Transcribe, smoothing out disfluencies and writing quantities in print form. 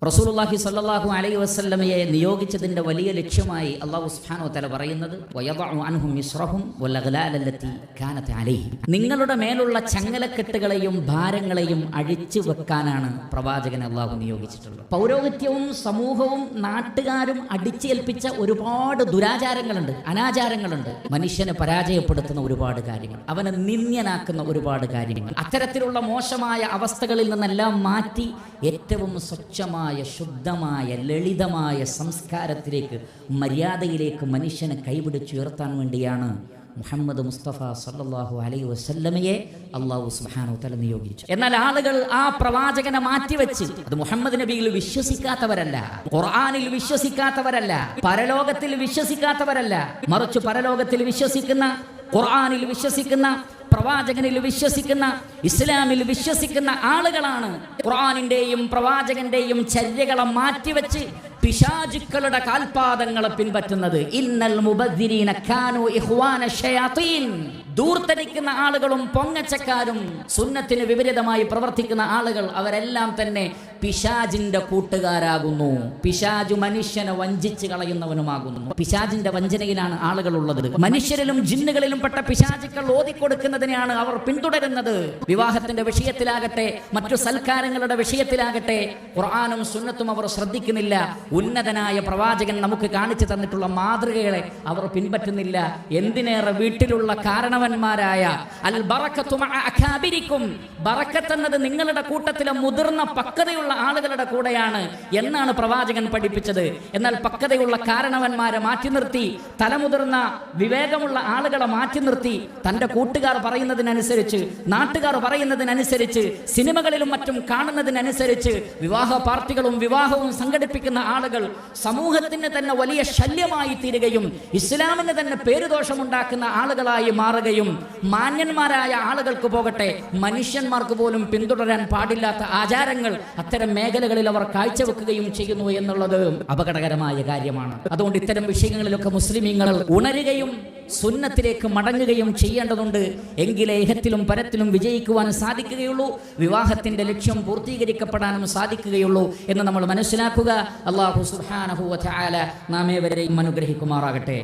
റസൂലുള്ളാഹി സ്വല്ലല്ലാഹു അലൈഹി വസല്ലമയെ നിയോഗിച്ചതിന്റെ വലിയ ലക്ഷ്യമായി അല്ലാഹു സുബ്ഹാനഹു വതആല പറയുന്നത് വയദഉ അൻഹും മിസ്റഹും വൽഅഗ്ലാല അല്ലതി കാനത് അലൈഹിം. നിങ്ങളുടെ മേലുള്ള ചങ്ങലക്കെട്ടുകളെയും ഭാരങ്ങളെയും അഴിച്ചു വെക്കാനാണ് പ്രവാചകനെ അല്ലാഹു നിയോഗിച്ചിട്ടുള്ളത്. പൗരോഹിത്യവും സമൂഹവും നാട്ടുകാരും അടിച്ചേൽപ്പിച്ച ഒരുപാട് ദുരാചാരങ്ങളുണ്ട്, അനാചാരങ്ങളുണ്ട്. മനുഷ്യനെ പരാജയപ്പെടുത്തുന്ന ഒരുപാട് കാര്യങ്ങൾ, അവനെ നിന്ദ്യനാക്കുന്ന ഒരുപാട് കാര്യങ്ങൾ. അത്തരത്തിലുള്ള മോശമായ അവസ്ഥകളിൽ നിന്നെല്ലാം മാറ്റി ഏറ്റവും സ്വച്ഛമായ, ശുദ്ധമായ, ലളിതമായ സംസ്കാരത്തിലേക്ക്, മര്യാദയിലേക്ക് മനുഷ്യനെ കൈപിടിച്ചുയർത്താൻ വേണ്ടിയാണ് മുഹമ്മദ് മുസ്തഫ സല്ലല്ലാഹു അലൈഹി വസല്ലമയെ അല്ലാഹു സുബ്ഹാനഹു വതആല നിയോഗിച്ചു. എന്നാൽ ആളുകൾ ആ പ്രവാചകനെ മാറ്റിവെച്ച്, അത് മുഹമ്മദ് നബിയിൽ വിശ്വസിക്കാത്തവരല്ല, ഖുർആനിൽ വിശ്വസിക്കാത്തവരല്ല, പരലോകത്തിൽ വിശ്വസിക്കാത്തവരല്ല, മറിച്ച് പരലോകത്തിൽ വിശ്വസിക്കുന്ന, ഖുർആനിൽ വിശ്വസിക്കുന്ന, പ്രവാചകനിൽ വിശ്വസിക്കുന്ന, ഇസ്ലാമിൽ വിശ്വസിക്കുന്ന ആളുകളാണ് ഖുർആനിന്റെയും പ്രവാചകന്റെയും ചര്യകളെ മാറ്റിവെച്ച് പിശാചുക്കളുടെ കാൽപാദങ്ങളെ പിൻപറ്റുന്നത്. ഇന്നൽ മുബദ്ദിരീന കാനൂ ഇഖ്വാന ശയാതീൻ. ദൂർത്തടിക്കുന്ന ആളുകളും പൊങ്ങച്ചക്കാരും സുന്നത്തിന് വിപരീതമായി പ്രവർത്തിക്കുന്ന ആളുകൾ അവരെല്ലാം തന്നെ പിശാചിന്റെ കൂട്ടുകാരാകുന്നു. പിശാചു മനുഷ്യനെ വഞ്ചിച്ച് കളയുന്നവനുമാകുന്നു. പിശാചിന്റെ വഞ്ചനയിലാണ് ആളുകൾ ഉള്ളത്. മനുഷ്യരിലും ജിന്നുകളിലും പെട്ട പിശാചുക്കൾ ഓതിക്കൊടുക്കുന്നതിനെയാണ് അവർ പിന്തുടരുന്നത്. വിവാഹത്തിന്റെ വിഷയത്തിലാകട്ടെ, മറ്റു സൽക്കാരങ്ങളുടെ വിഷയത്തിലാകട്ടെ ഖുർആനും സുന്നത്തും അവർ ശ്രദ്ധിക്കുന്നില്ല. ഉന്നതനായ പ്രവാചകൻ നമുക്ക് കാണിച്ചു തന്നിട്ടുള്ള മാതൃകകളെ അവർ പിൻപറ്റുന്നില്ല. എന്തിനേറെ വീട്ടിലുള്ള കാരണവന്മാരായ അൽ ബറക്കത്തു മഅ അകാബിരിക്കും, ബറക്കത്ത് എന്നത് നിങ്ങളുടെ കൂട്ടത്തിലെ മുതിർന്ന പക്വതയുള്ള ആളുകളുടെ കൂടെയാണ് എന്നാണ് പ്രവാചകൻ പഠിപ്പിച്ചത്. എന്നാൽ പക്വതയുള്ള കാരണവന്മാരെ മാറ്റി നിർത്തി, തലമുതിർന്ന വിവേകമുള്ള ആളുകളെ മാറ്റി നിർത്തി, തന്റെ കൂട്ടുകാർ പറയുന്നതിനനുസരിച്ച്, നാട്ടുകാർ പറയുന്നതിനനുസരിച്ച്, സിനിമകളിലും മറ്റും കാണുന്നതിനനുസരിച്ച് വിവാഹ പാർട്ടികളും വിവാഹവും സംഘടിപ്പിക്കുന്ന ആളുകൾ സമൂഹത്തിന് തന്നെ വലിയ ശല്യമായി തീരുകയും ഇസ്ലാമിന് തന്നെ പേരുദോഷമുണ്ടാക്കുന്ന ആളുകളായി മാറുകയും, മാന്യന്മാരായ ആളുകൾക്ക് പോകട്ടെ മനുഷ്യന്മാർക്ക് പോലും പിന്തുടരാൻ പാടില്ലാത്ത ആചാരങ്ങൾ അത്തരം മേഖലകളിൽ അവർ കാഴ്ചവെക്കുകയും ചെയ്യുന്നു എന്നുള്ളത് അപകടകരമായ കാര്യമാണ്. അതുകൊണ്ട് ഇത്തരം വിഷയങ്ങളിലൊക്കെ മുസ്ലിമീങ്ങൾ ഉണരുകയും സുന്നത്തിലേക്ക് മടങ്ങുകയും ചെയ്യേണ്ടതുണ്ട്. എങ്കിലേ ഇഹത്തിലും പരത്തിലും വിജയിക്കുവാൻ സാധിക്കുകയുള്ളൂ, വിവാഹത്തിന്റെ ലക്ഷ്യം പൂർത്തീകരിക്കപ്പെടാനും സാധിക്കുകയുള്ളൂ എന്ന് നമ്മൾ മനസ്സിലാക്കുക. അല്ലാഹു സുബ്ഹാനഹു വ തആല നാം ഏവരെയും അനുഗ്രഹിക്കുമാറാകട്ടെ.